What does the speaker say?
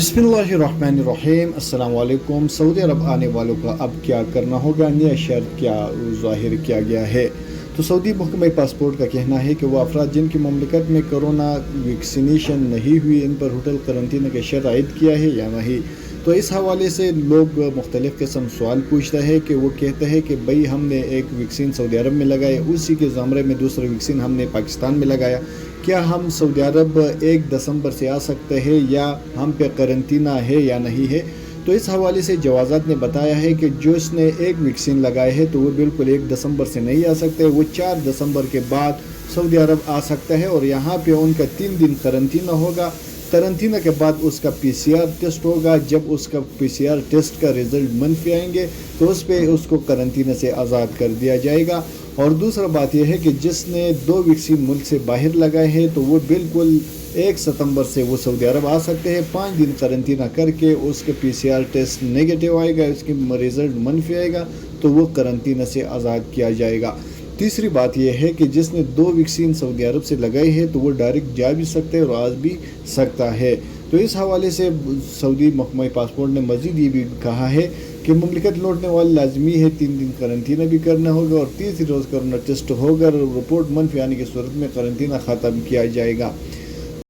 बिस्मिल्लाहिर्रहमानिर्रहीम। अस्सलाम वालेकुम। सऊदी अरब आने वालों का अब क्या करना होगा, नया शर्त क्या ज़ाहिर किया गया है। तो सऊदी महकमा पासपोर्ट का कहना है कि वो अफराद जिनकी ममलिकत में कोरोना वैक्सीनेशन नहीं हुई, इन पर होटल करंतना का शर्त आयद किया है या नहीं। तो इस हवाले से लोग मुख्तलिफ़ किस्म सवाल पूछते हैं कि वो कहते हैं कि भाई हमने एक वैक्सीन सऊदी अरब में लगाई, उसी के ज़मरे में दूसरा वैक्सीन हमने पाकिस्तान में लगाया, क्या हम सऊदी अरब 1 दिसंबर से आ सकते हैं या हम पे करंतना है या नहीं है। तो इस हवाले से जवाज़ात ने बताया है कि जो इसने एक वैक्सीन लगाए है तो वो बिल्कुल 1 दिसंबर से नहीं आ सकते, वो 4 दिसंबर के बाद सऊदी अरब आ सकता है और यहाँ पे उनका 3 दिन करंतना होगा। करंतना के बाद उसका PCR टेस्ट होगा। जब उसका PCR टेस्ट का रिज़ल्ट मनफी आएंगे तो उस पर उसको करंतना से आज़ाद कर दिया जाएगा। और दूसरा बात यह है कि जिसने 2 वैक्सीन मुल्क से बाहर लगाए हैं तो वो बिल्कुल 1 सितंबर से वो सऊदी अरब आ सकते हैं। 5 दिन करंतना करके उसके PCR टेस्ट नेगेटिव आएगा, उसकी रिज़ल्ट मनफी आएगा तो वो करंतना से आज़ाद किया जाएगा। तीसरी बात यह है कि जिसने 2 वैक्सीन सऊदी अरब से लगाई है तो वो डायरेक्ट जा भी सकते हैं और आ भी सकता है। तो इस हवाले से सऊदी महकमा पासपोर्ट ने मज़ीद ये भी कहा है कि मुमलिकत लौटने वाले लाजमी है 3 दिन करंतना भी करना होगा और तीसरी रोज़ कोरोना टेस्ट होगा और रिपोर्ट मनफी आने की सूरत में करंतना ख़त्म किया जाएगा।